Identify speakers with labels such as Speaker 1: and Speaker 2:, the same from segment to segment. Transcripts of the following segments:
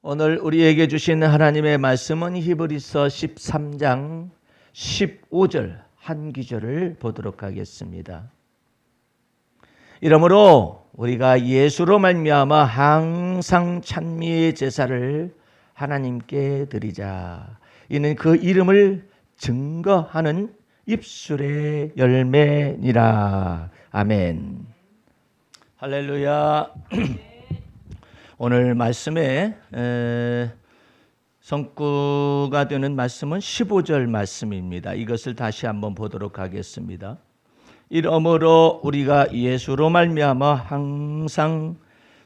Speaker 1: 오늘 우리에게 주신 하나님의 말씀은 히브리서 13장 15절 한 구절을 보도록 하겠습니다. 이러므로 우리가 예수로 말미암아 항상 찬미의 제사를 하나님께 드리자. 이는 그 이름을 증거하는 입술의 열매니라. 아멘. 할렐루야. 오늘 말씀에 성구가 되는 말씀은 15절 말씀입니다. 이것을 다시 한번 보도록 하겠습니다. 이러므로 우리가 예수로 말미암아 항상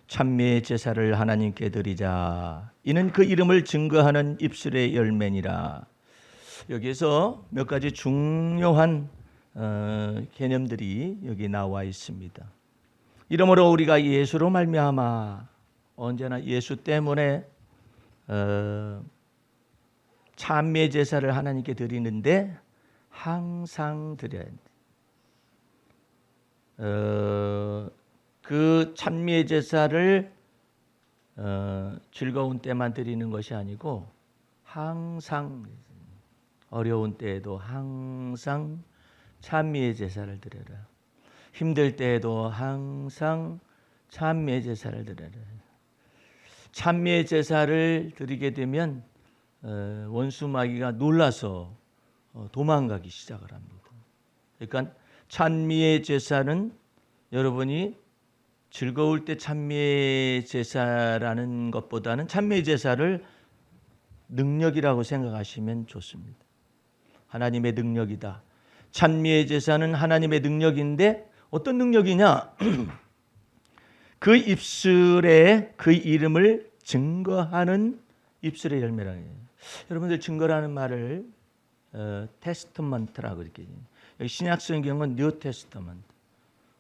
Speaker 1: 찬미의 제사를 하나님께 드리자. 이는 그 이름을 증거하는 입술의 열매니라. 여기에서 몇 가지 중요한 개념들이 여기 나와 있습니다. 이러므로 우리가 예수로 말미암아, 언제나 예수 때문에 찬미의 제사를 하나님께 드리는데 항상 드려야 돼. 그 찬미의 제사를 즐거운 때만 드리는 것이 아니고 항상 어려운 때에도 항상 찬미의 제사를 드려라. 힘들 때에도 항상 찬미의 제사를 드려라. 찬미의 제사를 드리게 되면 원수 마귀가 놀라서 도망가기 시작을 합니다. 그러니까 찬미의 제사는 여러분이 즐거울 때 찬미의 제사라는 것보다는 찬미의 제사를 능력이라고 생각하시면 좋습니다. 하나님의 능력이다. 찬미의 제사는 하나님의 능력인데 어떤 능력이냐? 그 입술에 그 이름을 증거하는 입술의 열매라는 거예요. 여러분들 증거라는 말을 테스트먼트라고 이렇게 해요. 여기 신약 성경은 뉴 테스트먼트,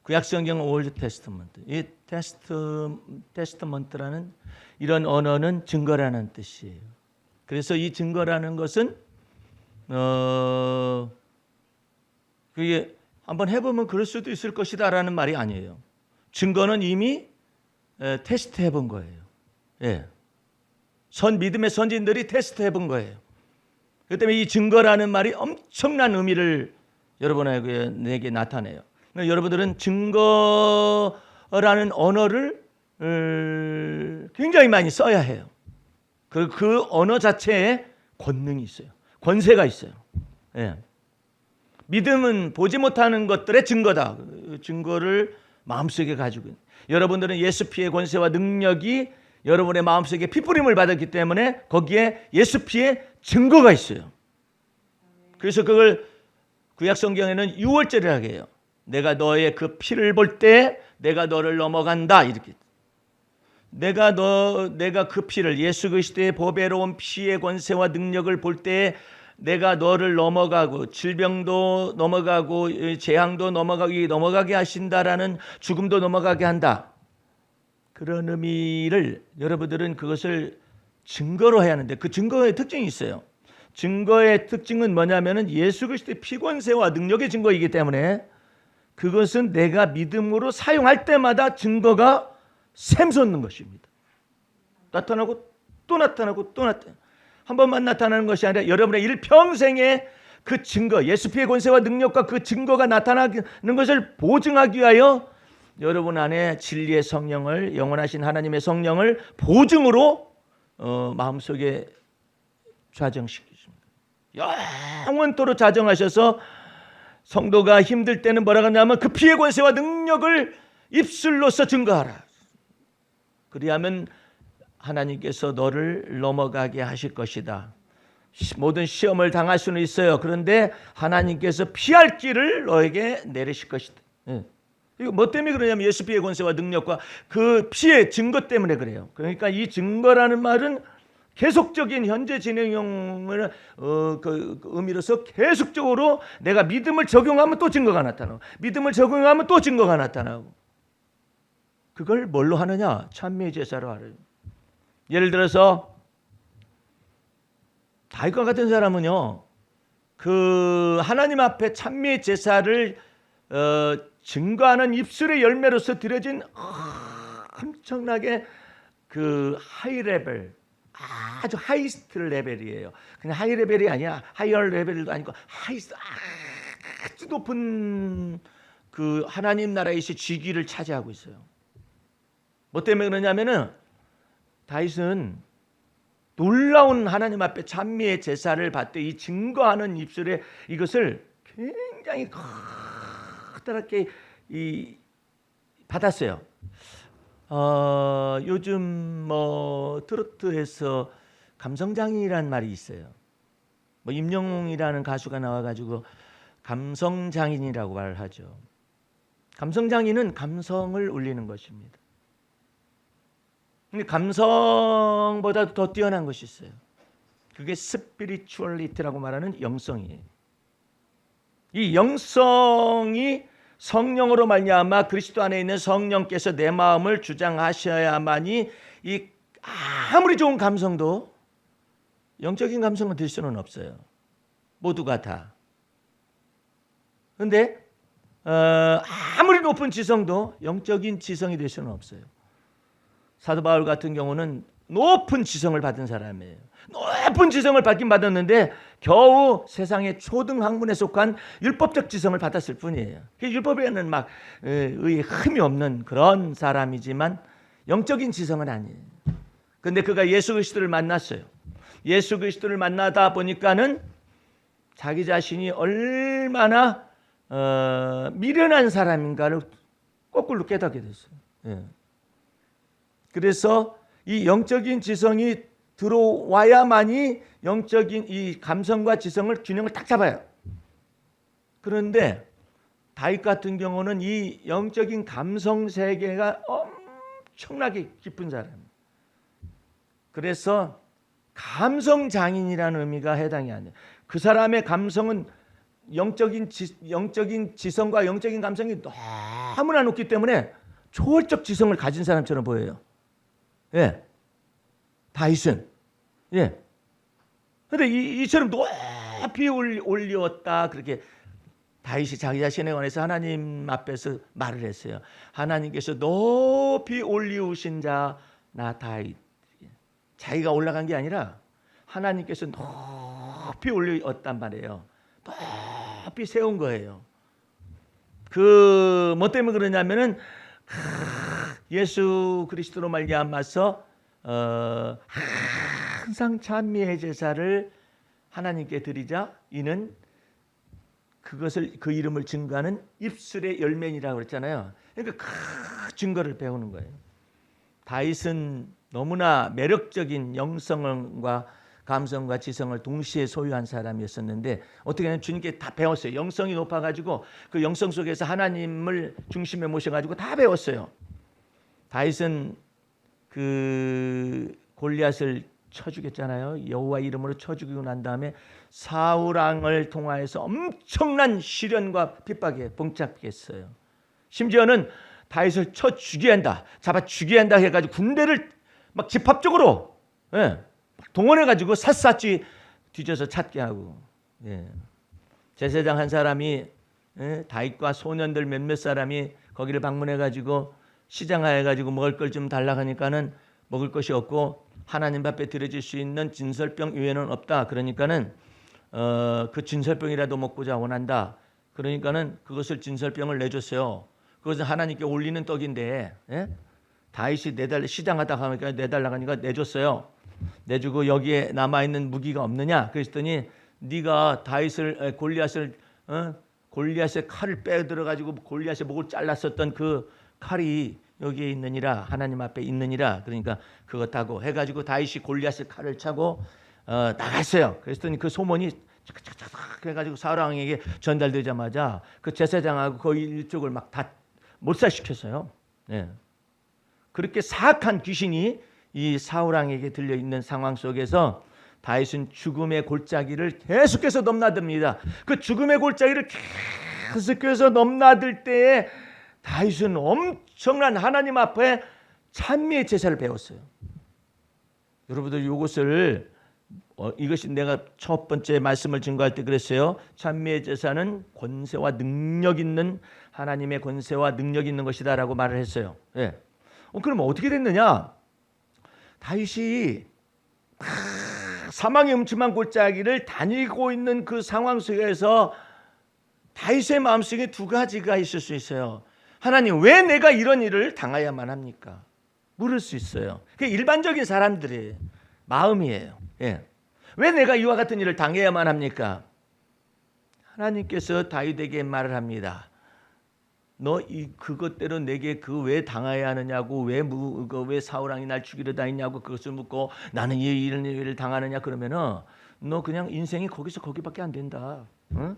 Speaker 1: 구약 성경은 올드 테스트먼트. 이 테스트먼트라는 이런 언어는 증거라는 뜻이에요. 그래서 이 증거라는 것은 그게 한번 해보면 그럴 수도 있을 것이다라는 말이 아니에요. 증거는 이미 테스트 해본 거예요. 예. 믿음의 선진들이 테스트 해본 거예요. 그렇기 때문에 이 증거라는 말이 엄청난 의미를 여러분에게 나타내요. 여러분들은 증거라는 언어를 굉장히 많이 써야 해요. 그 언어 자체에 권능이 있어요. 권세가 있어요. 예. 믿음은 보지 못하는 것들의 증거다. 그 증거를 마음속에 가지고 있는. 여러분들은 예수 피의 권세와 능력이 여러분의 마음속에 피뿌림을 받았기 때문에 거기에 예수 피의 증거가 있어요. 그래서 그걸 구약 성경에는 유월절이라고 해요. 내가 너의 그 피를 볼 때 내가 너를 넘어간다 이렇게. 내가 그 피를 예수 그리스도의 보배로운 피의 권세와 능력을 볼 때 내가 너를 넘어가고 질병도 넘어가고 재앙도 넘어가게 하신다라는, 죽음도 넘어가게 한다. 그런 의미를 여러분들은 그것을 증거로 해야 하는데 그 증거의 특징이 있어요. 증거의 특징은 뭐냐면은 예수 그리스도의 피 권세와 능력의 증거이기 때문에 그것은 내가 믿음으로 사용할 때마다 증거가 샘솟는 것입니다. 나타나고 또 나타나고 또 나타나고. 한 번만 나타나는 것이 아니라 여러분의 일평생에 그 증거, 예수 피의 권세와 능력과 그 증거가 나타나는 것을 보증하기 위하여 여러분 안에 진리의 성령을, 영원하신 하나님의 성령을 보증으로 마음속에 좌정시키십니다. 영원토록 좌정하셔서 성도가 힘들 때는 뭐라고 하냐면 그 피의 권세와 능력을 입술로서 증거하라. 그리하면 하나님께서 너를 넘어가게 하실 것이다. 모든 시험을 당할 수는 있어요. 그런데 하나님께서 피할 길을 너에게 내리실 것이다. 이거 뭐 때문에 그러냐면 예수 피의 권세와 능력과 그 피의 증거 때문에 그래요. 그러니까 이 증거라는 말은 계속적인 현재 진행형을 그 의미로서 계속적으로 내가 믿음을 적용하면 또 증거가 나타나고 믿음을 적용하면 또 증거가 나타나고. 그걸 뭘로 하느냐? 찬미의 제사로 하래요. 예를 들어서 다윗과 같은 사람은요, 그 하나님 앞에 찬미의 제사를 증거하는 입술의 열매로서 드려진 엄청나게 그 하이 레벨, 아주 하이스트 레벨이에요. 그냥 하이 레벨이 아니야. 하이어 레벨도 아니고 하이스트 아주 높은 그 하나님 나라의 직위를 차지하고 있어요. 뭐 때문에 그러냐면은 다윗은 놀라운 하나님 앞에 찬미의 제사를 받되 이 증거하는 입술에 이것을 굉장히 커다랗게 받았어요. 요즘 뭐 트로트에서 감성장인이라는 말이 있어요. 뭐 임영웅이라는 가수가 나와가지고 감성장인이라고 말을 하죠. 감성장인은 감성을 울리는 것입니다. 근데 감성보다 더 뛰어난 것이 있어요. 그게 스피리추얼리티라고 말하는 영성이에요. 이 영성이 성령으로 말미암아 그리스도 안에 있는 성령께서 내 마음을 주장하셔야만이 이 아무리 좋은 감성도 영적인 감성은 될 수는 없어요. 모두가 다. 그런데 아무리 높은 지성도 영적인 지성이 될 수는 없어요. 사도 바울 같은 경우는 높은 지성을 받은 사람이에요. 높은 지성을 받긴 받았는데 겨우 세상의 초등 학문에 속한 율법적 지성을 받았을 뿐이에요. 율법에는 막 흠이 없는 그런 사람이지만 영적인 지성은 아니에요. 그런데 그가 예수 그리스도를 만났어요. 예수 그리스도를 만나다 보니까는 자기 자신이 얼마나 미련한 사람인가를 거꾸로 깨닫게 됐어요. 예. 그래서 이 영적인 지성이 들어와야만이 영적인 이 감성과 지성을 균형을 딱 잡아요. 그런데 다윗 같은 경우는 이 영적인 감성 세계가 엄청나게 깊은 사람이에요. 그래서 감성 장인이라는 의미가 해당이 안 돼요. 그 사람의 감성은 영적인 지성과 영적인 감성이 너무나 높기 때문에 초월적 지성을 가진 사람처럼 보여요. 예, 다윗은 예. 근데 이처럼 높이 올리웠다 그렇게 다윗이 자기 자신에 관해서 하나님 앞에서 말을 했어요. 하나님께서 높이 올리우신 자 나 다윗. 자기가 올라간 게 아니라 하나님께서 높이 올렸단 말이에요. 높이 세운 거예요. 그 뭐 때문에 그러냐면은 예수 그리스도로 말미암아서 항상 찬미의 제사를 하나님께 드리자 이는 그것을 그 이름을 증거하는 입술의 열매니라고 그랬잖아요. 그러니까 그 증거를 배우는 거예요. 다윗은 너무나 매력적인 영성과 감성과 지성을 동시에 소유한 사람이었었는데 어떻게 하면 주님께 다 배웠어요. 영성이 높아가지고 그 영성 속에서 하나님을 중심에 모셔가지고 다 배웠어요. 다윗은 그 골리앗을 쳐 죽였잖아요. 여호와 이름으로 쳐 죽이고 난 다음에 사울 왕을 통하여서 엄청난 시련과 핍박에 봉착했어요. 심지어는 다윗을 쳐 죽여야 한다, 잡아 죽여야 한다 해가지고 군대를 막 집합적으로 동원해가지고 샅샅이 뒤져서 찾게 하고, 제사장 한 사람이 다윗과 소년들 몇몇 사람이 거기를 방문해가지고 시장하여가지고 먹을 걸 좀 달라고 하니까는 먹을 것이 없고 하나님 앞에 드려질 수 있는 진설병 이외에는 없다. 그러니까는 그 진설병이라도 먹고자 원한다. 그러니까는 그것을 진설병을 내줬어요. 그것은 하나님께 올리는 떡인데 다윗이 시장하다 하니까 내달라고 하니까 내줬어요. 내주고 여기에 남아있는 무기가 없느냐? 그랬더니 네가 다윗을 골리앗의 칼을 빼들어가지고 골리앗의 목을 잘랐었던 그 칼이 여기에 있느니라, 하나님 앞에 있느니라. 그러니까 그것하고 해가지고 다윗이 골리앗의 칼을 차고 나갔어요. 그랬더니 그 소문이 착착착 해가지고 사울 왕에게 전달되자마자 그 제사장하고 그 일족을 막 다 몰살시켰어요. 그렇게 사악한 귀신이 이 사울 왕에게 들려 있는 상황 속에서 다윗은 죽음의 골짜기를 계속해서 넘나듭니다. 그 죽음의 골짜기를 계속해서 넘나들 때에 다윗은 엄청난 하나님 앞에 찬미의 제사를 배웠어요. 여러분들 이것을 이것이 내가 첫 번째 말씀을 증거할 때 그랬어요. 찬미의 제사는 권세와 능력 있는 하나님의 권세와 능력 있는 것이다라고 말을 했어요. 그럼 어떻게 됐느냐? 다윗이 사망의 음침한 골짜기를 다니고 있는 그 상황 속에서 다윗의 마음속에 두 가지가 있을 수 있어요. 하나님, 왜 내가 이런 일을 당해야만 합니까? 물을 수 있어요. 그게 일반적인 사람들의 마음이에요. 예. 왜 내가 이와 같은 일을 당해야만 합니까? 하나님께서 다윗에게 말을 합니다. 너 그것대로 내게 그 왜 당해야 하느냐고, 왜 사울왕이 날 죽이려다 했냐고 그것을 묻고 나는 이런 일을 당하느냐 그러면은 너 그냥 인생이 거기밖에 안 된다. 응?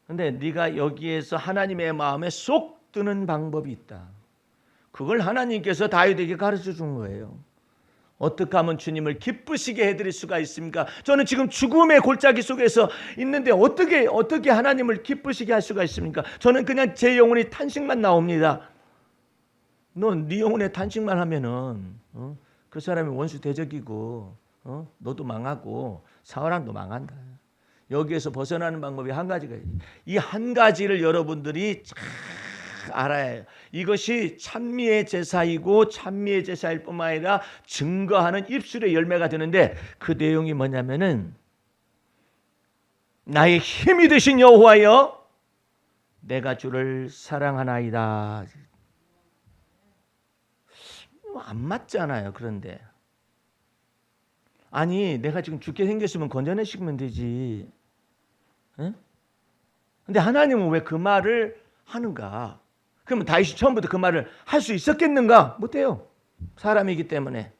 Speaker 1: 근데 네가 여기에서 하나님의 마음에 쏙 드는 방법이 있다. 그걸 하나님께서 다윗에게 가르쳐 준 거예요. 어떻게 하면 주님을 기쁘시게 해드릴 수가 있습니까? 저는 지금 죽음의 골짜기 속에서 있는데 어떻게 하나님을 기쁘시게 할 수가 있습니까? 저는 그냥 제 영혼이 탄식만 나옵니다. 네 영혼의 탄식만 하면은 그 사람이 원수 대적이고 너도 망하고 사울왕도 망한다. 여기에서 벗어나는 방법이 한 가지가 있어요. 이 한 가지를 여러분들이 잘 알아야 해요. 이것이 찬미의 제사이고 찬미의 제사일 뿐만 아니라 증거하는 입술의 열매가 되는데 그 내용이 뭐냐면은 나의 힘이 되신 여호와여 내가 주를 사랑하나이다. 안 맞잖아요. 그런데 아니 내가 지금 죽게 생겼으면 건져내시면 되지. 에? 근데 하나님은 왜 그 말을 하는가? 그러면 다윗이 처음부터 그 말을 할 수 있었겠는가? 못해요. 사람이기 때문에.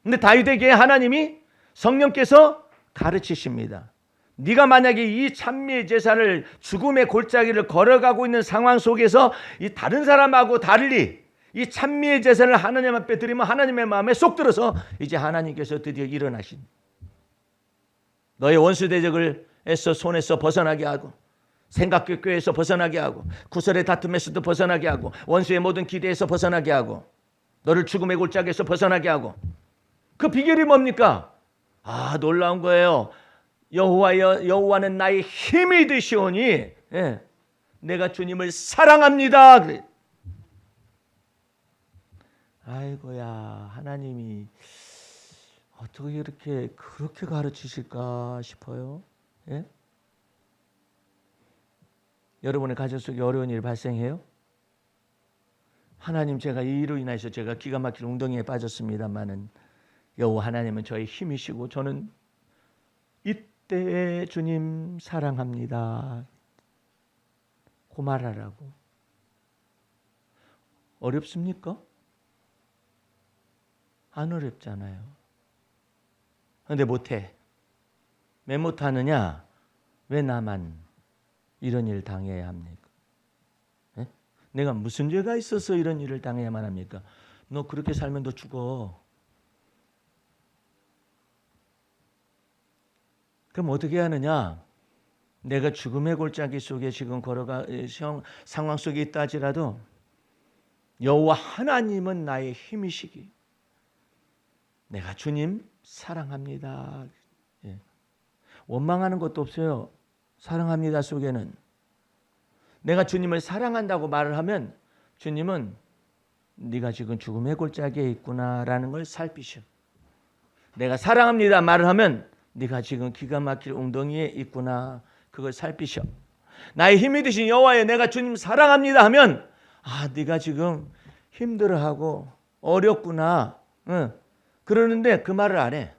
Speaker 1: 근데 다윗에게 하나님이 성령께서 가르치십니다. 네가 만약에 이 찬미의 제사를 죽음의 골짜기를 걸어가고 있는 상황 속에서 이 다른 사람하고 달리 이 찬미의 제사를 하나님 앞에 드리면 하나님의 마음에 쏙 들어서 이제 하나님께서 드디어 일어나신 너의 원수 대적을 애써 손에서 벗어나게 하고 생각교회에서 벗어나게 하고 구설의 다툼에서도 벗어나게 하고 원수의 모든 기대에서 벗어나게 하고 너를 죽음의 골짜기에서 벗어나게 하고 그 비결이 뭡니까? 놀라운 거예요. 여호와는 나의 힘이 되시오니 내가 주님을 사랑합니다. 그래. 아이고야 하나님이 어떻게 그렇게 가르치실까 싶어요. 예? 여러분의 가정 속에 어려운 일이 발생해요? 하나님 제가 이 일로 인해서 제가 기가 막힌 웅덩이에 빠졌습니다마는 여호와 하나님은 저의 힘이시고 저는 이때에 주님 사랑합니다. 그 말하라고. 어렵습니까? 안 어렵잖아요. 그런데 못해. 왜 못하느냐? 왜 나만 이런 일을 당해야 합니까? 네? 내가 무슨 죄가 있어서 이런 일을 당해야만 합니까? 너 그렇게 살면 너 죽어. 그럼 어떻게 하느냐? 내가 죽음의 골짜기 속에 지금 걸어가 상황 속에 있다 할지라도 여호와 하나님은 나의 힘이시기. 내가 주님 사랑합니다. 예. 원망하는 것도 없어요. 사랑합니다 속에는 내가 주님을 사랑한다고 말을 하면 주님은 네가 지금 죽음의 골짜기에 있구나라는 걸 살피셔. 내가 사랑합니다 말을 하면 네가 지금 기가 막힐 웅덩이에 있구나 그걸 살피셔. 나의 힘이 되신 여호와여 내가 주님 사랑합니다 하면 네가 지금 힘들어하고 어렵구나. 그러는데 그 말을 안 해.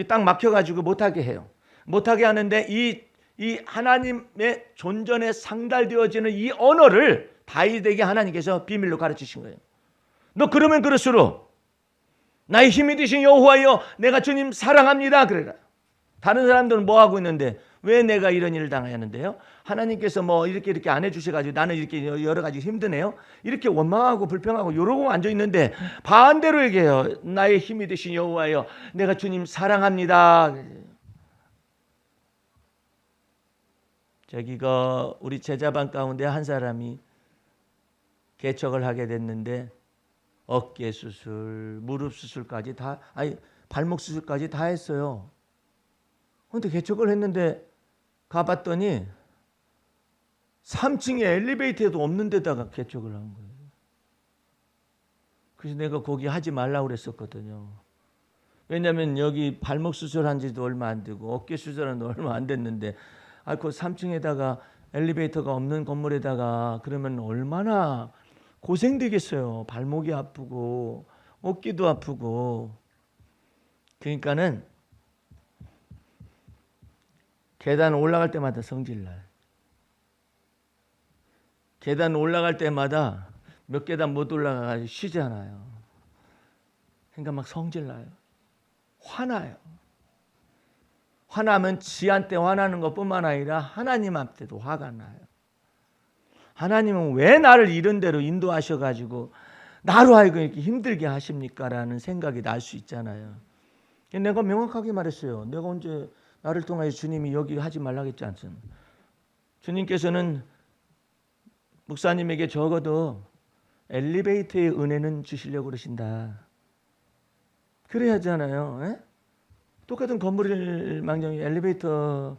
Speaker 1: 딱 막혀가지고 못하게 해요. 못하게 하는데 이 하나님의 존전에 상달되어지는 이 언어를 다윗에게 하나님께서 비밀로 가르치신 거예요. 너 그러면 그럴수록 나의 힘이 되신 여호와여 내가 주님 사랑합니다 그래라. 다른 사람들은 뭐 하고 있는데 왜 내가 이런 일을 당해야 하는데요? 하나님께서 뭐 이렇게 안 해주셔가지고 나는 이렇게 여러 가지 힘드네요. 이렇게 원망하고 불평하고 이러고 앉아 있는데 반대로 얘기해요. 나의 힘이 되신 여호와여 내가 주님 사랑합니다. 저기가 우리 제자반 가운데 한 사람이 개척을 하게 됐는데 어깨 수술, 무릎 수술까지 발목 수술까지 다 했어요. 그런데 개척을 했는데 가봤더니 3층에 엘리베이터도 없는 데다가 개척을 한 거예요. 그래서 내가 거기 하지 말라고 그랬었거든요. 왜냐하면 여기 발목 수술한 지도 얼마 안 되고 어깨 수술한 지도 얼마 안 됐는데 그 3층에다가 엘리베이터가 없는 건물에다가 그러면 얼마나 고생되겠어요. 발목이 아프고 어깨도 아프고. 그러니까는 계단 올라갈 때마다 성질나요. 계단 올라갈 때마다 몇 계단 못 올라가서 쉬잖아요. 그러니까 막 성질나요. 화나요. 화나면 지한테 화나는 것뿐만 아니라 하나님한테도 화가 나요. 하나님은 왜 나를 이런 데로 인도하셔가지고 나로 하여금 이렇게 힘들게 하십니까? 라는 생각이 날 수 있잖아요. 내가 명확하게 말했어요. 내가 언제 나를 통하여 주님이 여기 하지 말라고 했지 않습니까? 주님께서는 목사님에게 적어도 엘리베이터의 은혜는 주시려고 그러신다. 그래야 하잖아요. 에? 똑같은 건물을 망정이 엘리베이터는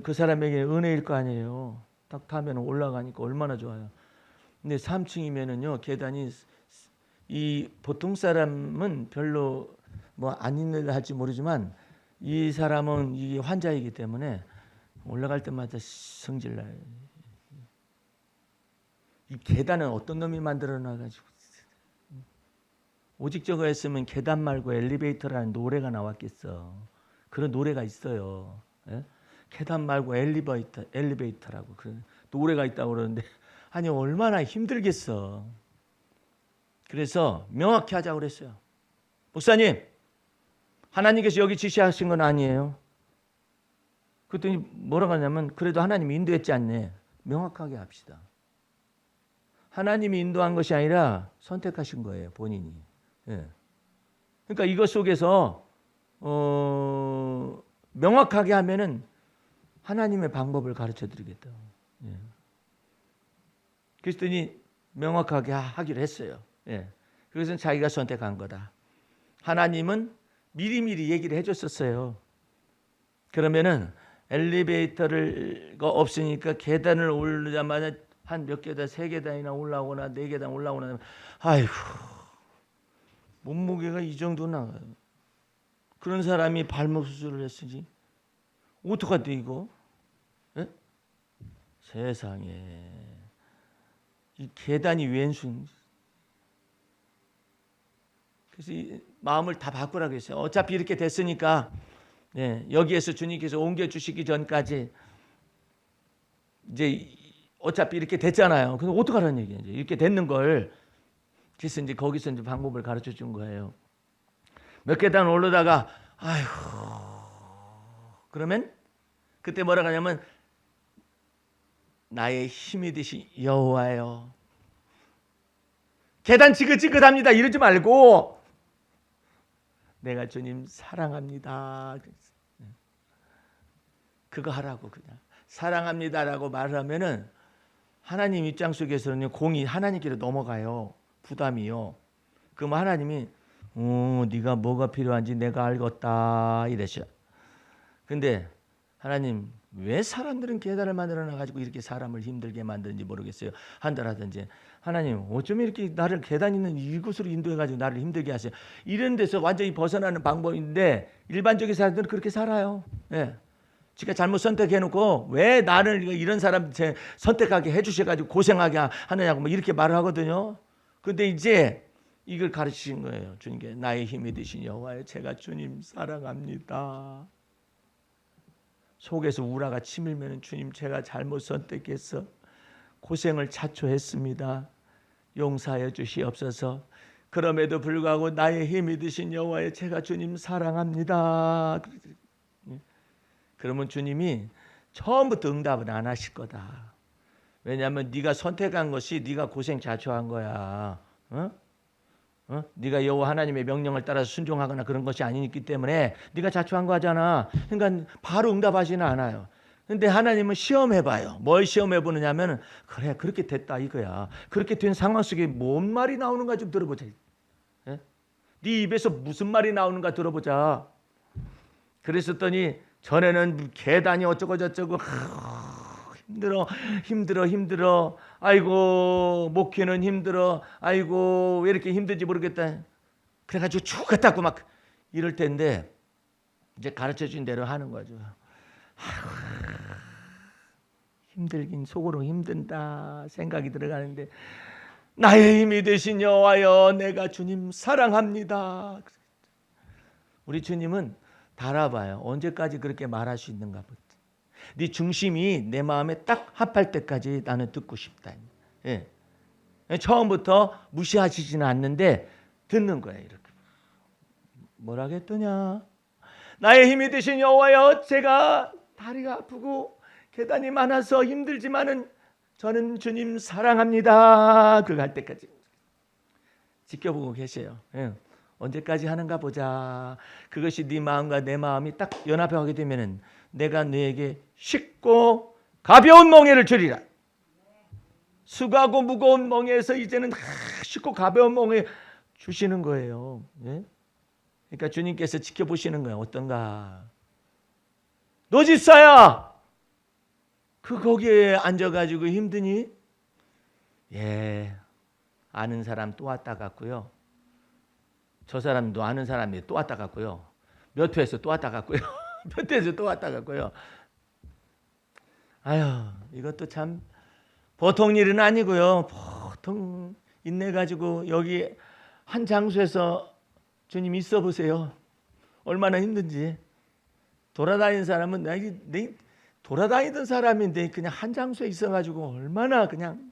Speaker 1: 그 사람에게 은혜일 거 아니에요. 딱 타면 올라가니까 얼마나 좋아요. 근데 3층이면은요 계단이 이 보통 사람은 별로 뭐 안 있는 할지 모르지만 이 사람은 이 환자이기 때문에 올라갈 때마다 성질나요. 이 계단은 어떤 놈이 만들어 놔가지고 오직 저거 했으면 계단 말고 엘리베이터라는 노래가 나왔겠어. 그런 노래가 있어요. 예? 계단 말고 엘리베이터라고 그런 노래가 있다고 그러는데 아니 얼마나 힘들겠어. 그래서 명확히 하자고 그랬어요. 목사님, 하나님께서 여기 지시하신 건 아니에요. 그랬더니 뭐라고 하냐면 그래도 하나님이 인도했지 않네. 명확하게 합시다. 하나님이 인도한 것이 아니라 선택하신 거예요. 본인이. 예. 그러니까 이것 속에서 명확하게 하면은 하나님의 방법을 가르쳐 드리겠다. 예. 그랬더니 명확하게 하기로 했어요. 예. 그것은 자기가 선택한 거다. 하나님은 미리미리 얘기를 해줬었어요. 그러면은 엘리베이터가 없으니까 계단을 오르자마자 한 몇 계단, 3계단이나 올라오거나 4계단 올라오거나 아이고 몸무게가 이 정도 나가요. 그런 사람이 발목 수술을 했으니 어떡하대 이거? 에? 세상에 이 계단이 왼순. 그래서 이 마음을 다 바꾸라고 했어요. 어차피 이렇게 됐으니까 여기에서 주님께서 옮겨주시기 전까지 이제 어차피 이렇게 됐잖아요. 그럼 어떡하라는 얘기예요. 이제 이렇게 됐는 걸. 그래서 이제 거기서 이제 방법을 가르쳐 준 거예요. 몇 계단 오르다가 아이고 그러면 그때 뭐라고 하냐면 나의 힘이 되신 여호와여. 계단 지긋지긋합니다. 이러지 말고 내가 주님 사랑합니다. 그거 하라고 그냥 사랑합니다라고 말하면은 하나님 입장 속에서는 공이 하나님께로 넘어가요. 부담이요. 그럼 하나님이 네가 뭐가 필요한지 내가 알겠다 이러셔. 근데 하나님 왜 사람들은 계단을 만들어 놔가지고 이렇게 사람을 힘들게 만드는지 모르겠어요. 한다라든지 하나님 어쩜 이렇게 나를 계단 있는 이곳으로 인도해가지고 나를 힘들게 하세요. 이런 데서 완전히 벗어나는 방법인데 일반적인 사람들은 그렇게 살아요. 예. 지가 잘못 선택해놓고 왜 나를 이런 사람 선택하게 해주셔가지고 고생하게 하느냐고 뭐 이렇게 말을 하거든요. 근데 이제 이걸 가르치신 거예요. 주님께 나의 힘이 되신 여호와여 제가 주님 사랑합니다. 속에서 우라가 치밀면 주님 제가 잘못 선택해서 고생을 자초했습니다. 용서하여 주시옵소서. 그럼에도 불구하고 나의 힘이 되신 여호와여 제가 주님 사랑합니다. 그러면 주님이 처음부터 응답은 안 하실 거다. 왜냐하면 네가 선택한 것이 네가 고생 자초한 거야. 네가 여호와 하나님의 명령을 따라서 순종하거나 그런 것이 아니기 때문에 네가 자초한 거잖아. 그러니까 바로 응답하지는 않아요. 근데 하나님은 시험해봐요. 뭘 시험해보느냐면 그래 그렇게 됐다 이거야. 그렇게 된 상황 속에 뭔 말이 나오는가 좀 들어보자. 네 입에서 무슨 말이 나오는가 들어보자. 그랬었더니 전에는 계단이 어쩌고 저쩌고 힘들어. 아이고 목회는 힘들어. 아이고 왜 이렇게 힘든지 모르겠다. 그래가지고 죽겠다고 막 이럴 텐데 이제 가르쳐준 대로 하는 거죠. 아이고, 힘들긴 속으로 힘든다 생각이 들어가는데 나의 힘이 되신 여호와여 내가 주님 사랑합니다. 우리 주님은 달아봐요. 언제까지 그렇게 말할 수 있는가 보다. 네 중심이 내 마음에 딱 합할 때까지 나는 듣고 싶다. 예. 처음부터 무시하시지는 않는데 듣는 거예요. 이렇게 뭐라겠더냐. 나의 힘이 되신 여호와여 제가 다리가 아프고 계단이 많아서 힘들지만은 저는 주님 사랑합니다. 그거 할 때까지 지켜보고 계세요. 예. 언제까지 하는가 보자. 그것이 네 마음과 내 마음이 딱 연합하게 되면은 내가 너에게 쉽고 가벼운 멍에를 주리라. 수고하고 무거운 멍에에서 이제는 쉽고 가벼운 멍에 주시는 거예요. 예? 그러니까 주님께서 지켜보시는 거예요. 어떤가? 너 집사야, 그 거기에 앉아가지고 힘드니? 예, 아는 사람 또 왔다 갔고요. 저 사람도 아는 사람이 또 왔다 갔고요. 몇 회에서 또 왔다 갔고요. 몇 회에서 또 왔다 갔고요. 아유, 이것도 참 보통 일은 아니고요. 보통 인내 가지고 여기 한 장소에서 주님 있어 보세요. 얼마나 힘든지. 돌아다니는 사람은 내 돌아다니던 사람인데 그냥 한 장소에 있어가지고 얼마나 그냥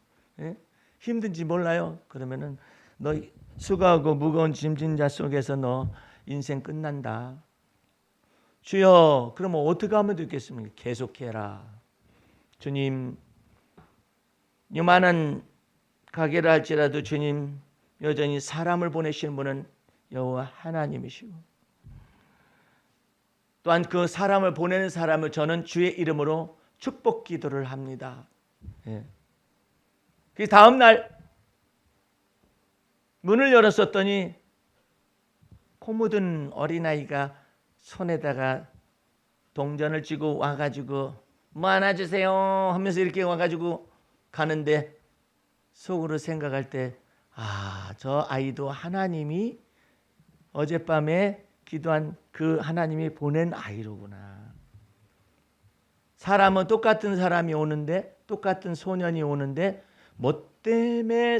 Speaker 1: 힘든지 몰라요. 그러면은 너 수고하고 무거운 짐진 자 속에서 너 인생 끝난다. 주여, 그러면 어떻게 하면 되겠습니까? 계속해라. 주님, 요만한 가게를 할지라도 주님 여전히 사람을 보내시는 분은 여호와 하나님이시고 또한 그 사람을 보내는 사람을 저는 주의 이름으로 축복 기도를 합니다. 예. 그 다음 날 문을 열었었더니 코 묻은 어린아이가 손에다가 동전을 쥐고 와가지고 뭐 하나 주세요 하면서 이렇게 와가지고 가는데 속으로 생각할 때 저 아이도 하나님이 어젯밤에 기도한 그 하나님이 보낸 아이로구나. 사람은 똑같은 사람이 오는데 똑같은 소년이 오는데 뭐 때문에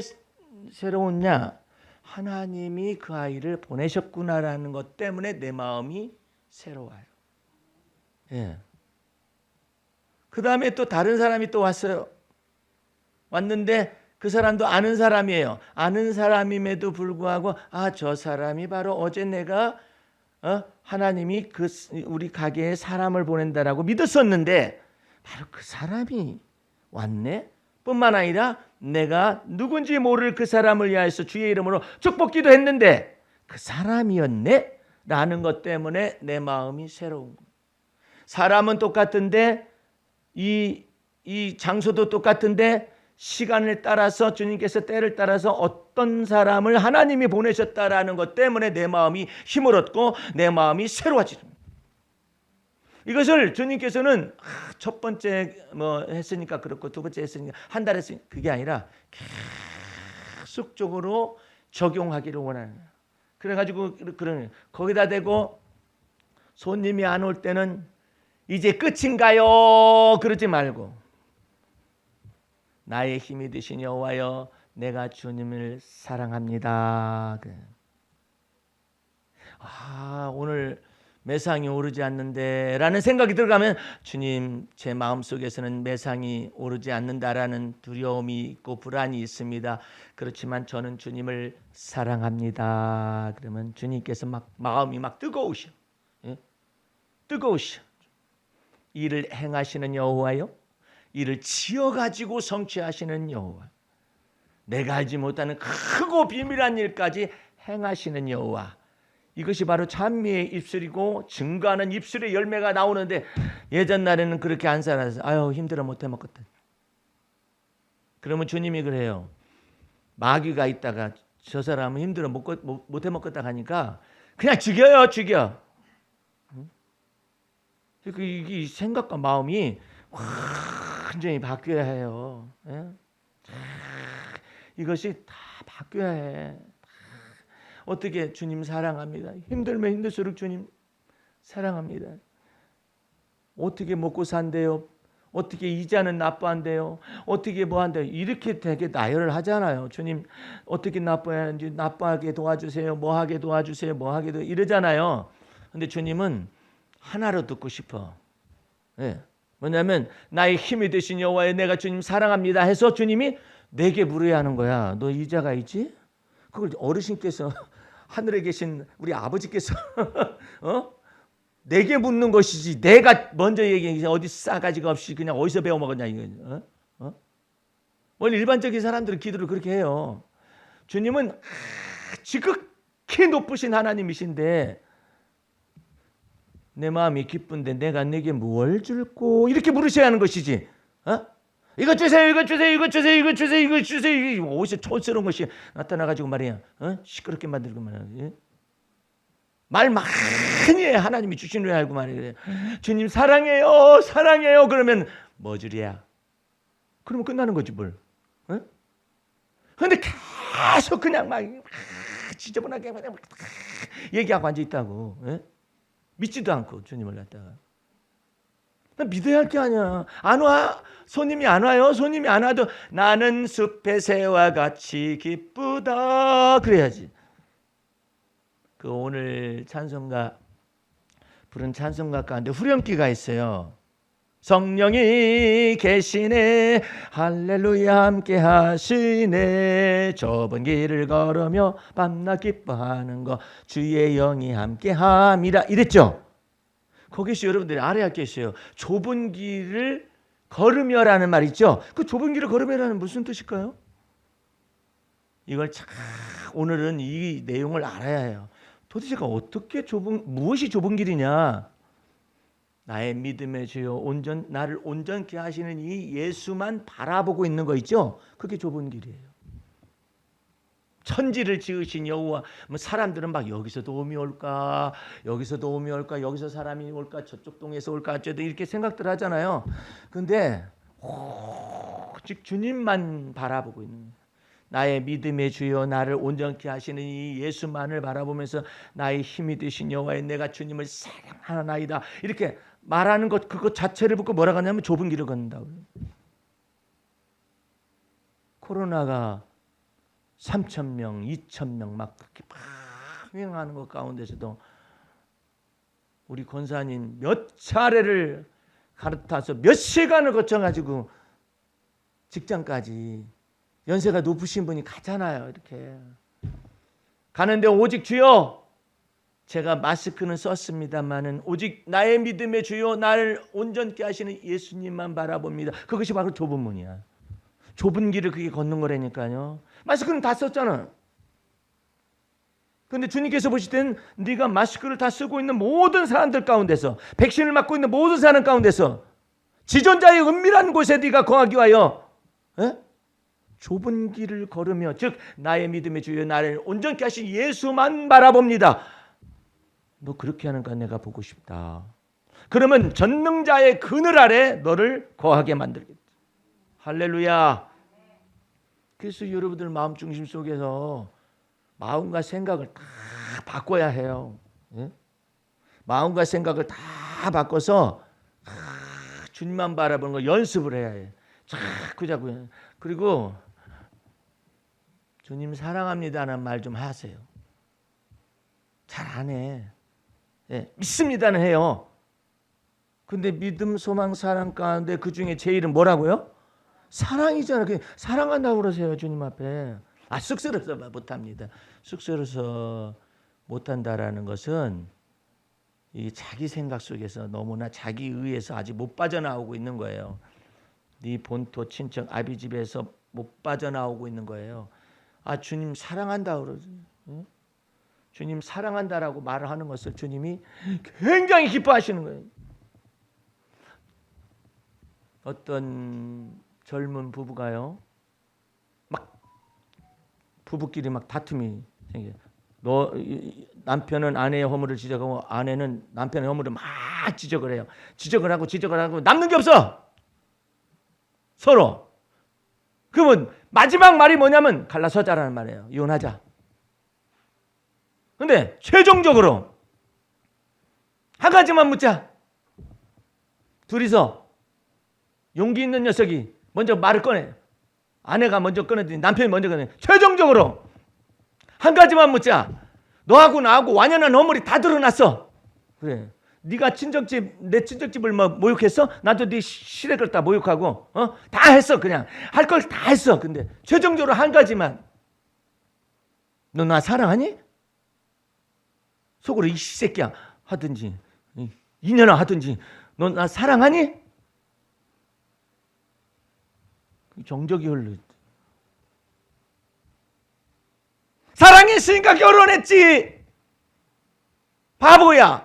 Speaker 1: 새로웠냐? 하나님이 그 아이를 보내셨구나라는 것 때문에 내 마음이 새로워요. 예. 그 다음에 또 다른 사람이 또 왔어요. 왔는데 그 사람도 아는 사람이에요. 아는 사람임에도 불구하고 저 사람이 바로 어제 내가 하나님이 우리 가게에 사람을 보낸다라고 믿었었는데 바로 그 사람이 왔네. 뿐만 아니라 내가 누군지 모를 그 사람을 위하여서 주의 이름으로 축복기도 했는데 그 사람이었네 라는 것 때문에 내 마음이 새로운 거예요. 사람은 똑같은데 이 장소도 똑같은데 시간을 따라서 주님께서 때를 따라서 어떤 사람을 하나님이 보내셨다라는 것 때문에 내 마음이 힘을 얻고 내 마음이 새로워집니다. 이것을 주님께서는 첫 번째 뭐 했으니까 그렇고 두 번째 했으니까 한 달 했으니까 그게 아니라 계속적으로 적용하기를 원하는 거예요. 그래가지고 거기다 대고 손님이 안 올 때는 이제 끝인가요? 그러지 말고 나의 힘이 되신 여호와여 내가 주님을 사랑합니다. 오늘 매상이 오르지 않는데 라는 생각이 들어가면 주님 제 마음속에서는 매상이 오르지 않는다라는 두려움이 있고 불안이 있습니다. 그렇지만 저는 주님을 사랑합니다. 그러면 주님께서 마음이 뜨거우셔. 예? 뜨거우셔. 일을 행하시는 여호와요. 이를 지어가지고 성취하시는 여호와. 내가 알지 못하는 크고 비밀한 일까지 행하시는 여호와. 이것이 바로 찬미의 입술이고 증거하는 입술의 열매가 나오는데 예전 날에는 그렇게 안 살아서 힘들어 못해 먹겠다. 그러면 주님이 그래요. 마귀가 있다가 저 사람은 힘들어 못해 먹겠다 하니까 그냥 죽여요. 죽여. 이 생각과 마음이 완전히 바뀌어야 해요. 예? 이것이 다 바뀌어야 해. 어떻게 주님 사랑합니다. 힘들면 힘들수록 주님 사랑합니다. 어떻게 먹고 산대요? 어떻게 이자는 나빠한대요? 어떻게 뭐 한대요? 이렇게 되게 나열을 하잖아요. 주님 어떻게 나빠하는지 나빠하게 도와주세요. 뭐 하게 도와주세요. 뭐 하게 이러잖아요. 근데 주님은 하나로 듣고 싶어. 예. 뭐냐면 나의 힘이 되신 여호와여 내가 주님 사랑합니다 해서 주님이 내게 물어야 하는 거야. 너 이자가 있지? 그걸 어르신께서 하늘에 계신 우리 아버지께서 내게 묻는 것이지 내가 먼저 얘기해. 어디 싸가지가 없이 그냥 어디서 배워먹었냐 이거. 원래 일반적인 사람들은 기도를 그렇게 해요. 주님은 지극히 높으신 하나님이신데 내 마음이 기쁜데 내가 내게 뭘 줄꼬 이렇게 물으셔야 하는 것이지. 이거 주세요, 이거 주세요, 이거 주세요, 이거 주세요, 이거 주세요. 어디서 촌스러운 것이 나타나가지고 말이야. 시끄럽게 만들고 말이야. 말 많이 해. 하나님이 주신 줄 알고 말이야. 주님 사랑해요, 사랑해요. 그러면 뭐 줄이야? 그러면 끝나는 거지 뭘. 그런데 계속 그냥 막 지저분하게 얘기하고 앉아 있다고. 믿지도 않고 주님을 갖다가. 믿어야 할 게 아니야. 안 와. 손님이 안 와요. 손님이 안 와도 나는 숲의 새와 같이 기쁘다. 그래야지. 그 오늘 찬송가 부른 찬송가 가운데 후렴기가 있어요. 성령이 계시네 할렐루야 함께 하시네 좁은 길을 걸으며 밤낮 기뻐하는 거 주의 영이 함께 함이라 이랬죠. 거기서 여러분들이 알아야 할 게 있어요. 좁은 길을 걸으며라는 말 있죠. 그 좁은 길을 걸으며라는 무슨 뜻일까요? 이걸 참 오늘은 이 내용을 알아야 해요. 도대체 어떻게 무엇이 좁은 길이냐? 나의 믿음의 주여 나를 온전케 하시는 이 예수만 바라보고 있는 거 있죠? 그게 좁은 길이에요. 천지를 지으신 여호와 사람들은 막 여기서 도움이 올까 여기서 도움이 올까 여기서 사람이 올까 저쪽 동에서 올까 어쩌다 이렇게 생각들 하잖아요. 근데 오직 주님만 바라보고 있는 거예요. 나의 믿음의 주여 나를 온전케 하시는 이 예수만을 바라보면서 나의 힘이 되신 여호와여 내가 주님을 사랑하나이다 이렇게 말하는 것 그것 자체를 보고 뭐라고 하냐면 좁은 길을 걷는다고요. 코로나가 3,000명, 2,000명 막 그렇게 막 유행하는 것 가운데서도 우리 권사님 몇 차례를 갈아타서 몇 시간을 거쳐가지고 직장까지 연세가 높으신 분이 가잖아요. 이렇게 가는데 오직 주여 제가 마스크는 썼습니다마는 오직 나의 믿음의 주여 나를 온전케 하시는 예수님만 바라봅니다. 그것이 바로 좁은 문이야. 좁은 길을 그게 걷는 거라니까요. 마스크는 다 썼잖아. 그런데 주님께서 보실 때는 네가 마스크를 다 쓰고 있는 모든 사람들 가운데서 백신을 맞고 있는 모든 사람 가운데서 지존자의 은밀한 곳에 네가 거하기 위하여 좁은 길을 걸으며 즉 나의 믿음의 주여 나를 온전케 하신 예수만 바라봅니다. 너 그렇게 하는 거 내가 보고 싶다. 그러면 전능자의 그늘 아래 너를 거하게 만들겠다. 할렐루야. 그래서 여러분들 마음 중심 속에서 마음과 생각을 다 바꿔야 해요. 마음과 생각을 다 바꿔서 주님만 바라보는 거 연습을 해야 해. 자꾸 그리고 주님 사랑합니다라는 말 좀 하세요. 잘 안 해. 믿습니다는 해요. 근데 믿음, 소망, 사랑 가운데 그 중에 제일은 뭐라고요? 사랑이잖아요. 사랑한다고 그러세요. 주님 앞에. 쑥스러워서 못합니다. 쑥스러워서 못한다라는 것은 이 자기 생각 속에서 너무나 자기 의에서 아직 못 빠져나오고 있는 거예요. 네 본토 친척 아비 집에서 못 빠져나오고 있는 거예요. 주님 사랑한다고 그러죠. 주님 사랑한다라고 말을 하는 것을 주님이 굉장히 기뻐하시는 거예요. 어떤 젊은 부부가요. 막 부부끼리 막 다툼이 생겨요. 남편은 아내의 허물을 지적하고 아내는 남편의 허물을 막 지적을 해요. 지적을 하고 남는 게 없어. 서로. 그러면 마지막 말이 뭐냐면 갈라서자라는 말이에요. 이혼하자. 근데 최종적으로 한 가지만 묻자. 둘이서 용기 있는 녀석이 먼저 말을 꺼내. 아내가 먼저 꺼내더니 남편이 먼저 꺼내. 최종적으로 한 가지만 묻자. 너하고 나하고 완연한 허물이 다 드러났어. 그래. 네가 친정집 내 친정집을 뭐 모욕했어? 나도 네 시댁을 다 모욕하고 다 했어. 그냥 할 걸 다 했어. 근데 최종적으로 한 가지만. 너 나 사랑하니? 속으로 이 새끼야 하든지 이년아 하든지 너 나 사랑하니? 정적이 흘러. 사랑했으니까 결혼했지. 바보야.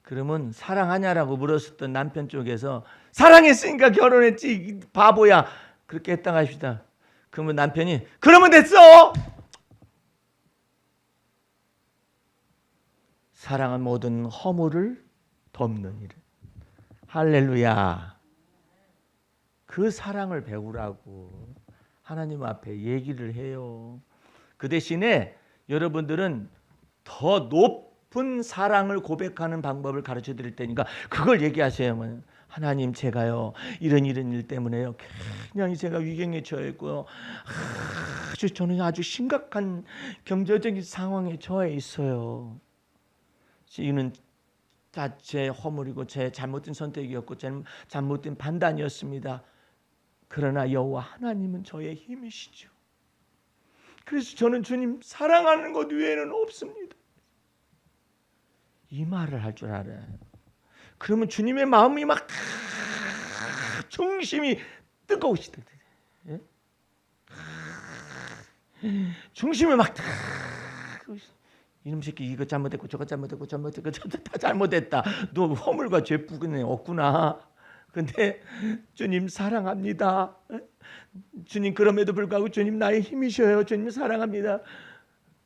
Speaker 1: 그러면 사랑하냐라고 물었었던 남편 쪽에서 사랑했으니까 결혼했지 바보야 그렇게 했다고 합시다. 그러면 남편이 그러면 됐어. 사랑은 모든 허물을 덮느니라. 할렐루야. 그 사랑을 배우라고 하나님 앞에 얘기를 해요. 그 대신에 여러분들은 더 높은 사랑을 고백하는 방법을 가르쳐 드릴 테니까 그걸 얘기하세요. 하나님 제가요 이런 일 때문에요 굉장히 제가 위경에 처해 있고요. 저는 아주 심각한 경제적인 상황에 처해 있어요. 이는 다 제 허물이고 제 잘못된 선택이었고 제 잘못된 판단이었습니다. 그러나 여호와 하나님은 저의 힘이시죠. 그래서 저는 주님 사랑하는 것 외에는 없습니다. 이 말을 할 줄 알아요. 그러면 주님의 마음이 막 중심이 뜨거우시다. 예? 중심이 막 이놈 새끼 이거 잘못했고 저거 잘못했고 잘못했고 다 잘못했다. 너 허물과 죄뿐이 없구나. 근데 주님 사랑합니다. 주님 그럼에도 불구하고 주님 나의 힘이셔요. 주님 사랑합니다.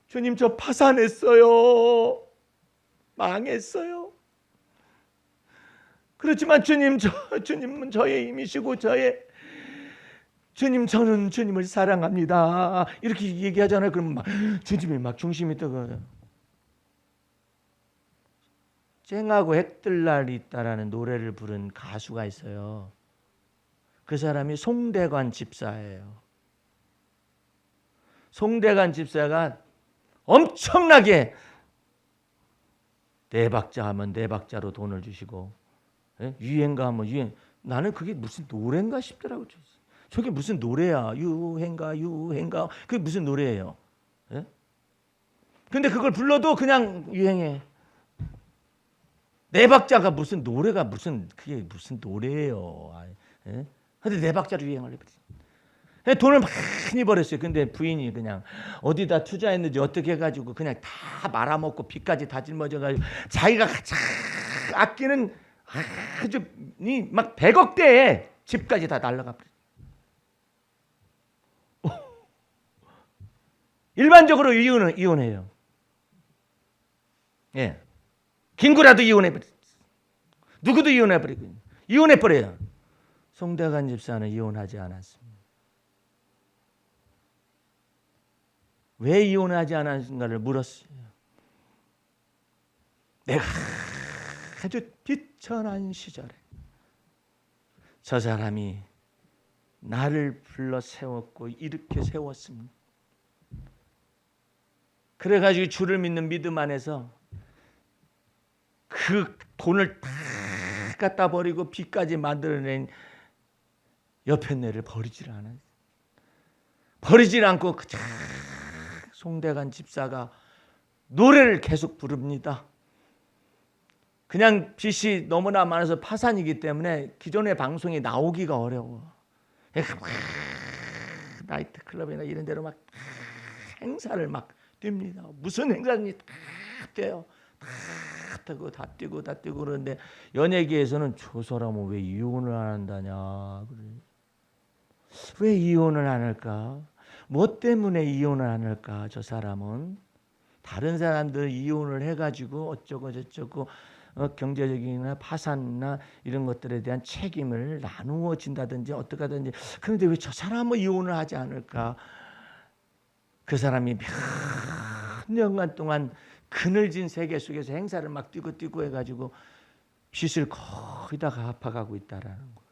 Speaker 1: 주님 저 파산했어요. 망했어요. 그렇지만 주님은 저의 힘이시고 주님 저는 주님을 사랑합니다. 이렇게 얘기하잖아요. 그러면 막 주님이 막 중심이 뜨거워요. 쨍하고 핵들날이 있다라는 노래를 부른 가수가 있어요. 그 사람이 송대관 집사예요. 송대관 집사가 엄청나게 네 박자 하면 네 박자로 돈을 주시고 유행가 하면 유행. 나는 그게 무슨 노래인가 싶더라고요. 저게 무슨 노래야. 유행가 그게 무슨 노래예요. 근데 그걸 불러도 그냥 유행해. 네 박자가 무슨 노래가 그게 무슨 노래예요. 근데 네 박자로 유행을 해버렸어요. 돈을 많이 벌었어요. 근데 부인이 그냥 어디다 투자했는지 어떻게 해가지고 그냥 다 말아먹고 빚까지 다 짊어져가지고 자기가 가장 아끼는 아주 막 100억대의 집까지 다 날라가 버렸어요. 일반적으로 이혼해요. 예. 김구라도 이혼해버렸어요. 누구도 이혼해버리고 이혼해버려요. 송대관 집사는 이혼하지 않았습니다. 왜 이혼하지 않았는가를 물었어요. 내가 아주 비천한 시절에 저 사람이 나를 불러 세웠고 이렇게 세웠습니다. 그래가지고 주를 믿는 믿음 안에서 그 돈을 다 갖다 버리고 빚까지 만들어낸 여편네를 버리질 않아요. 버리질 않고 송대관 집사가 노래를 계속 부릅니다. 그냥 빚이 너무나 많아서 파산이기 때문에 기존의 방송이 나오기가 어려워. 나이트 클럽이나 이런 데로 막 행사를 막 뜁니다. 무슨 행사든지 다 뛰어요. 다 뛰고 그러는데 연예계에서는 저 사람은 왜 이혼을 안 한다냐. 그래. 왜 이혼을 안 할까? 뭐 때문에 이혼을 안 할까? 저 사람은 다른 사람들 이혼을 해가지고 어쩌고 저쩌고 경제적이나 파산이나 이런 것들에 대한 책임을 나누어진다든지 어떻게 하든지. 그런데 왜 저 사람은 이혼을 하지 않을까? 그 사람이 몇 년간 동안 그늘진 세계 속에서 행사를 막 뛰고 해가지고 빚을 거의 다 갚아가고 있다라는 거예요.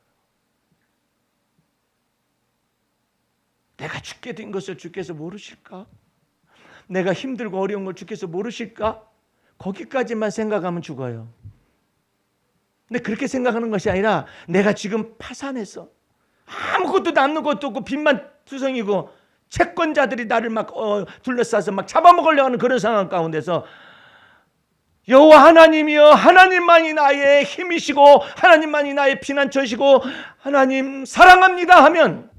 Speaker 1: 내가 죽게 된 것을 주께서 모르실까? 내가 힘들고 어려운 걸 주께서 모르실까? 거기까지만 생각하면 죽어요. 근데 그렇게 생각하는 것이 아니라 내가 지금 파산해서 아무것도 남는 것도 없고 빚만 투성이고 채권자들이 나를 막 둘러싸서 막 잡아먹으려고 하는 그런 상황 가운데서 여호와 하나님이여, 하나님만이 나의 힘이시고 하나님만이 나의 피난처시고 하나님 사랑합니다 하면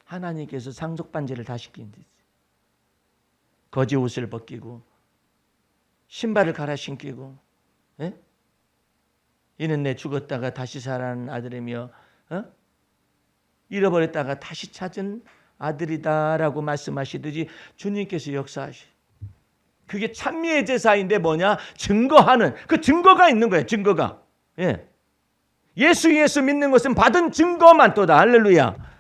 Speaker 1: 하나님께서 상속반지를 다 시킨다. 거지 옷을 벗기고 신발을 갈아 신기고, 예? 이는 내 죽었다가 다시 살아난 아들이며 잃어버렸다가 다시 찾은 아들이다라고 말씀하시듯이 주님께서 역사하시. 그게 찬미의 제사인데 뭐냐? 증거하는, 그 증거가 있는 거예요. 증거가. 예. 예수 믿는 것은 받은 증거만 또다. 할렐루야.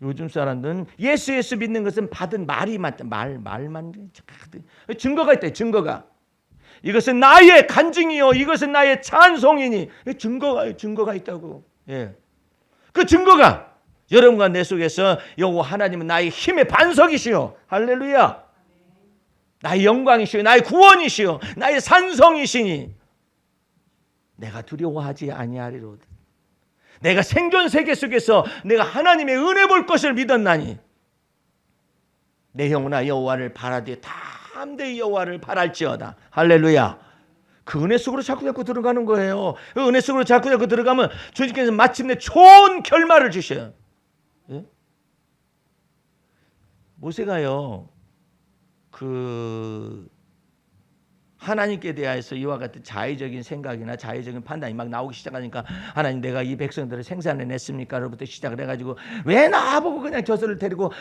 Speaker 1: 요즘 사람들은 예수 믿는 것은 받은 말이 맞다. 말만. 증거가 있다. 증거가. 이것은 나의 간증이요, 이것은 나의 찬송이니. 증거가 있다고. 예. 그 증거가 여러분과 내 속에서 여호와 하나님은 나의 힘의 반석이시요. 할렐루야. 나의 영광이시요, 나의 구원이시요, 나의 산성이시니 내가 두려워하지 아니하리로다. 내가 생존 세계 속에서 내가 하나님의 은혜 볼 것을 믿었나니 내 영혼아 여호와를 바라되 담대히 여호와를 바랄지어다. 할렐루야. 그 은혜 속으로 자꾸 들어가는 거예요. 그 은혜 속으로 자꾸 들어가면 주님께서 마침내 좋은 결말을 주셔요. 예? 모세가요, 하나님께 대해서 이와 같은 자의적인 생각이나 자의적인 판단이 막 나오기 시작하니까 하나님 내가 이 백성들을 생산해냈습니까? 로부터 시작을 해가지고 왜 나보고 그냥 저들을 데리고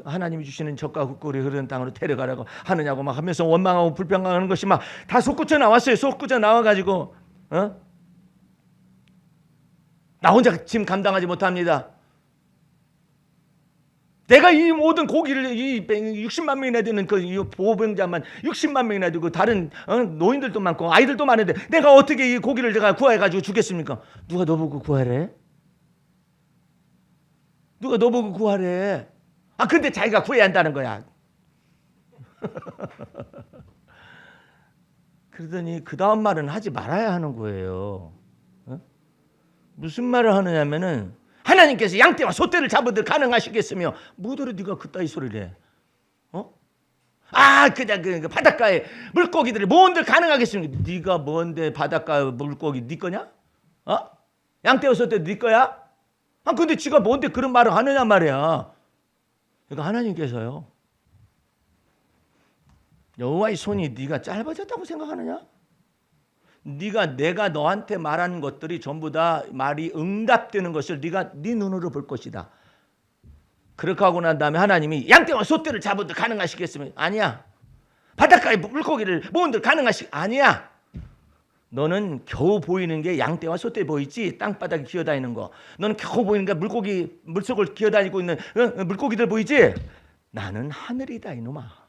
Speaker 1: 하나님이 주시는 젖과 꿀이 흐르는 땅으로 데려가라고 하느냐고 막 하면서 원망하고 불평하는 것이 막 다 솟구쳐 나왔어요. 솟구쳐 나와가지고 나 혼자 지금 감당하지 못합니다. 내가 이 모든 고기를 이 60만 명이나 되는 그 보병자만 60만 명이나 되고 다른 노인들도 많고 아이들도 많은데 내가 어떻게 이 고기를 제가 구해가지고 주겠습니까? 누가 너보고 구하래? 누가 너보고 구하래? 근데 자기가 구해야 한다는 거야. 그러더니 그 다음 말은 하지 말아야 하는 거예요. 무슨 말을 하느냐면은 하나님께서 양떼와 소떼를 잡으들 가능하시겠으며 뭐더러 네가 그따위 소리를 해? 그냥 그 바닷가에 물고기들을 뭔들 가능하겠습니까? 네가 뭔데 바닷가 물고기 네 거냐? 양떼와 소떼 네 거야? 근데 지가 뭔데 그런 말을 하느냐 말이야. 그러니까 하나님께서요, 여호와의 손이 네가 짧아졌다고 생각하느냐? 내가 너한테 말하는 것들이 전부 다 말이 응답되는 것을 네가 네 눈으로 볼 것이다. 그렇게 하고 난 다음에 하나님이 양떼와 소떼를 잡아도 가능하시겠으면 아니야. 바닷가에 물고기를 모은들 아니야. 너는 겨우 보이는 게 양떼와 소떼 보이지? 땅바닥에 기어다니는 거. 너는 겨우 보이는 게 물속을 기어다니고 있는 물고기들 보이지? 나는 하늘이다 이놈아.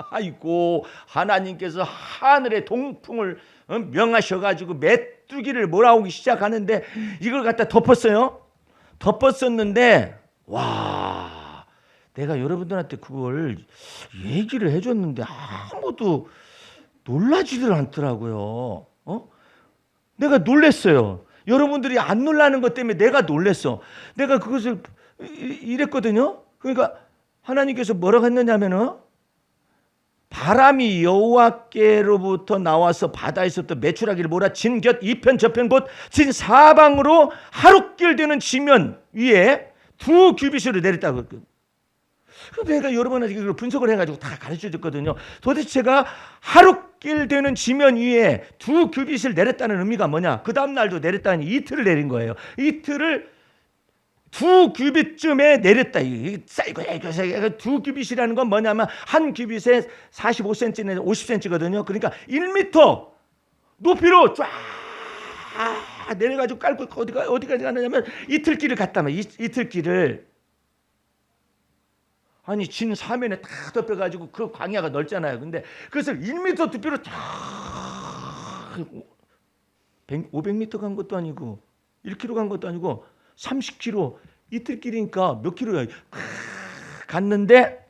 Speaker 1: 아이고, 하나님께서 하늘의 동풍을 명하셔가지고 메뚜기를 몰아오기 시작하는데 이걸 갖다 덮었어요. 덮었었는데 와, 내가 여러분들한테 그걸 얘기를 해줬는데 아무도 놀라지들 않더라고요. 내가 놀랬어요. 여러분들이 안 놀라는 것 때문에 내가 놀랬어. 내가 그것을 이랬거든요. 그러니까 하나님께서 뭐라고 했느냐면은 바람이 여호와께로부터 나와서 바다에서부터 메추라기를 몰아 진 곁 이편 저편 곧 진 사방으로 하룻길 되는 지면 위에 두 규빗으로 내렸다고. 내가 여러분한테 이걸 분석을 해가지고 다 가르쳐 줬거든요. 도대체가 하룻길 되는 지면 위에 두 규빗을 내렸다는 의미가 뭐냐? 그 다음 날도 내렸다니 이틀을 내린 거예요. 이틀을 두 규빗쯤에 내렸다. 이게 쌓이고 두 규빗이라는 건 뭐냐면 한 규빗에 45cm나 50cm거든요. 그러니까 1m 높이로 쫙 내려가지고 깔고 어디까지 가느냐면 이틀길을 갔다면 이틀길을 아니 진 사면에 다 덮여가지고 그 광야가 넓잖아요. 근데 그것을 1m 두께로 쫙 500m 간 것도 아니고 1km 간 것도 아니고 30km 이틀길이니까 몇 킬로야 갔는데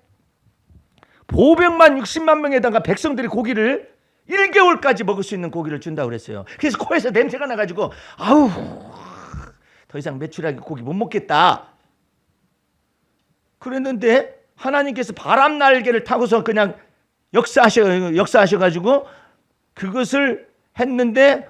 Speaker 1: 보백만 60만 명에다가 백성들이 고기를 1개월까지 먹을 수 있는 고기를 준다고 그랬어요. 그래서 코에서 냄새가 나가지고 아우 더 이상 메추라기 고기 못 먹겠다 그랬는데 하나님께서 바람 날개를 타고서 그냥 역사하셔가지고 그것을 했는데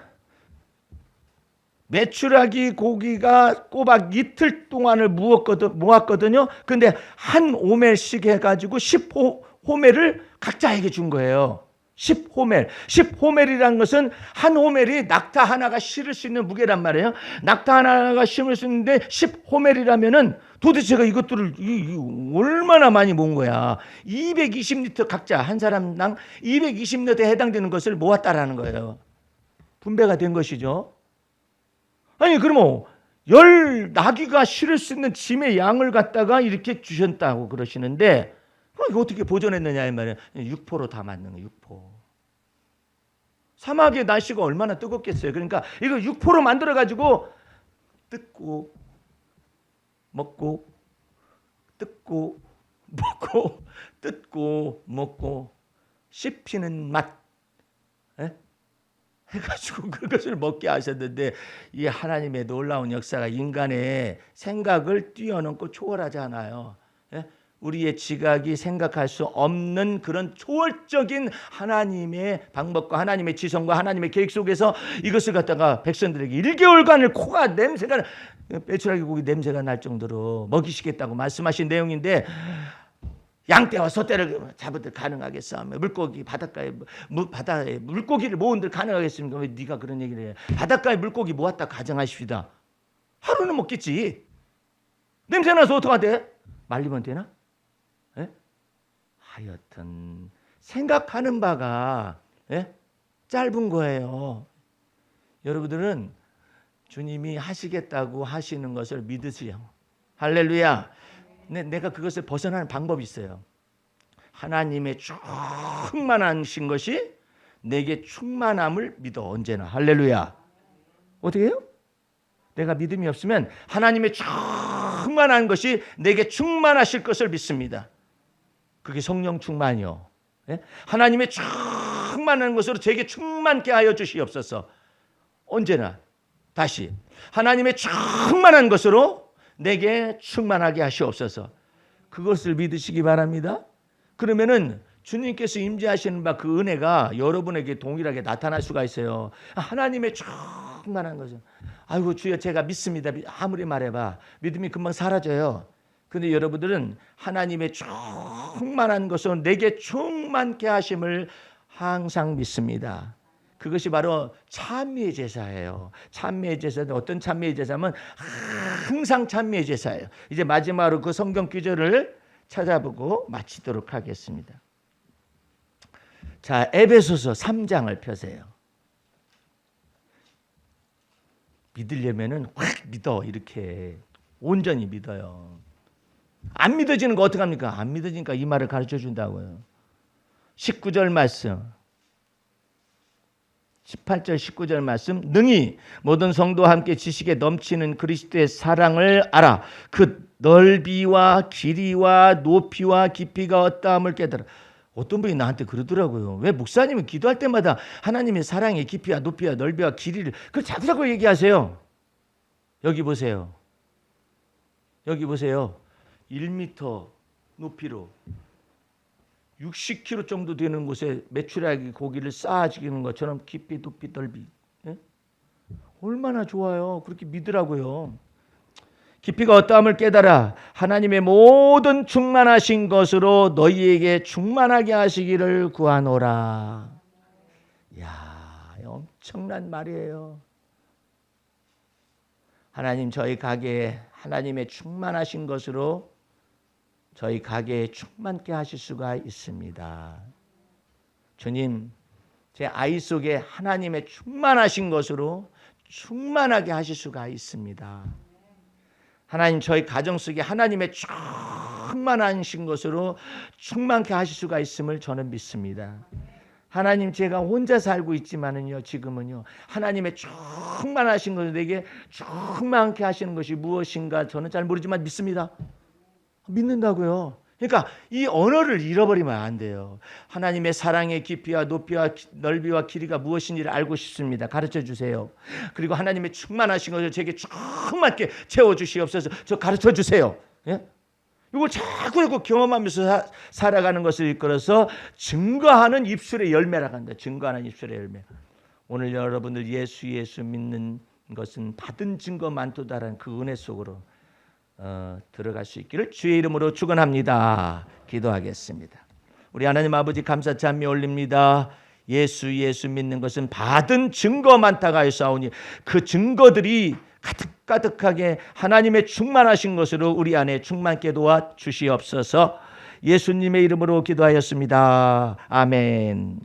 Speaker 1: 메추라기 고기가 꼬박 이틀 동안을 모았거든요. 근데 한 오멜씩 해가지고 10호멜을 각자에게 준 거예요. 10호멜. 10호멜이라는 것은 한 호멜이 낙타 하나가 실을 수 있는 무게란 말이에요. 낙타 하나가 심을 수 있는데 10호멜이라면은 도대체 제가 이것들을 얼마나 많이 모은 거야. 220리터 각자 한 사람당 220리터에 해당되는 것을 모았다라는 거예요. 분배가 된 것이죠. 아니 그러면 10나귀가 실을 수 있는 짐의 양을 갖다가 이렇게 주셨다고 그러시는데 이거 어떻게 보존했느냐 이 말이에요. 육포로 다 만든 거예요. 육포. 사막의 날씨가 얼마나 뜨겁겠어요. 그러니까 이거 육포로 만들어 가지고 뜯고 먹고 뜯고 먹고 뜯고 먹고 씹히는 맛 해가지고 그것을 먹게 하셨는데 이 하나님의 놀라운 역사가 인간의 생각을 뛰어넘고 초월하지 않아요. 우리의 지각이 생각할 수 없는 그런 초월적인 하나님의 방법과 하나님의 지성과 하나님의 계획 속에서 이것을 갖다가 백성들에게 1개월간을 코가 냄새가 메추라기 고기 냄새가 날 정도로 먹이시겠다고 말씀하신 내용인데 양떼와 소떼를 잡은들 가능하겠습니까? 물고기 바닷가에 물고기를 모은들 가능하겠습니까? 왜 네가 그런 얘기를 해? 바닷가에 물고기 모았다 가정하십시다. 하루는 먹겠지. 냄새 나서 어떡하대? 말리면 되나? 에? 하여튼 생각하는 바가 짧은 거예요. 여러분들은 주님이 하시겠다고 하시는 것을 믿으세요. 할렐루야. 내가 그것을 벗어나는 방법이 있어요. 하나님의 충만하신 것이 내게 충만함을 믿어. 언제나. 할렐루야. 어떻게 해요? 내가 믿음이 없으면 하나님의 충만한 것이 내게 충만하실 것을 믿습니다. 그게 성령 충만이요. 하나님의 충만한 것으로 제게 충만케 하여 주시옵소서. 언제나. 다시 하나님의 충만한 것으로 내게 충만하게 하시옵소서. 그것을 믿으시기 바랍니다. 그러면은 주님께서 임재하시는 바 그 은혜가 여러분에게 동일하게 나타날 수가 있어요. 하나님의 충만한 것은 아이고 주여 제가 믿습니다. 아무리 말해봐 믿음이 금방 사라져요. 그런데 여러분들은 하나님의 충만한 것은 내게 충만케 하심을 항상 믿습니다. 그것이 바로 찬미의 제사예요. 찬미의 제사는 어떤 찬미의 제사면 항상 찬미의 제사예요. 이제 마지막으로 그 성경 구절을 찾아보고 마치도록 하겠습니다. 자, 에베소서 3장을 펴세요. 믿으려면은 확 믿어. 이렇게 온전히 믿어요. 안 믿어지는 거 어떡합니까? 안 믿어지니까 이 말을 가르쳐 준다고요. 19절 말씀 18절 19절 말씀 능히 모든 성도와 함께 지식에 넘치는 그리스도의 사랑을 알아 그 넓이와 길이와 높이와 깊이가 어떠함을 깨달아. 어떤 분이 나한테 그러더라고요. 왜 목사님은 기도할 때마다 하나님의 사랑의 깊이와 높이와 넓이와 길이를 그걸 자꾸자꾸 얘기하세요. 여기 보세요. 여기 보세요. 1m 높이로 60kg 정도 되는 곳에 메추라기 고기를 쌓아지는 것처럼 깊이 높이 넓이. 얼마나 좋아요. 그렇게 믿으라고요. 깊이가 어떠함을 깨달아 하나님의 모든 충만하신 것으로 너희에게 충만하게 하시기를 구하노라. 이야, 엄청난 말이에요. 하나님 저희 가게에 하나님의 충만하신 것으로 저희 가게에 충만케 하실 수가 있습니다. 주님, 제 아이 속에 하나님의 충만하신 것으로 충만하게 하실 수가 있습니다. 하나님 저희 가정 속에 하나님의 충만하신 것으로 충만케 하실 수가 있음을 저는 믿습니다. 하나님 제가 혼자 살고 있지만은요 지금은요 하나님의 충만하신 것을 내게 충만케 하시는 것이 무엇인가 저는 잘 모르지만 믿습니다. 믿는다고요. 그러니까 이 언어를 잃어버리면 안 돼요. 하나님의 사랑의 깊이와 높이와 넓이와 길이가 무엇인지를 알고 싶습니다. 가르쳐 주세요. 그리고 하나님의 충만하신 것을 제게 충만하게 채워주시옵소서. 저 가르쳐 주세요. 예? 이걸 자꾸 경험하면서 살아가는 것을 이끌어서 증거하는 입술의 열매라고 한다. 증거하는 입술의 열매. 오늘 여러분들 예수 믿는 것은 받은 증거 많도다라는 그 은혜 속으로 들어갈 수 있기를 주의 이름으로 축원합니다. 기도하겠습니다. 우리 하나님 아버지 감사 찬미 올립니다. 예수 믿는 것은 받은 증거 많다가 하였사오니 그 증거들이 가득가득하게 하나님의 충만하신 것으로 우리 안에 충만케 도와 주시옵소서. 예수님의 이름으로 기도하였습니다. 아멘.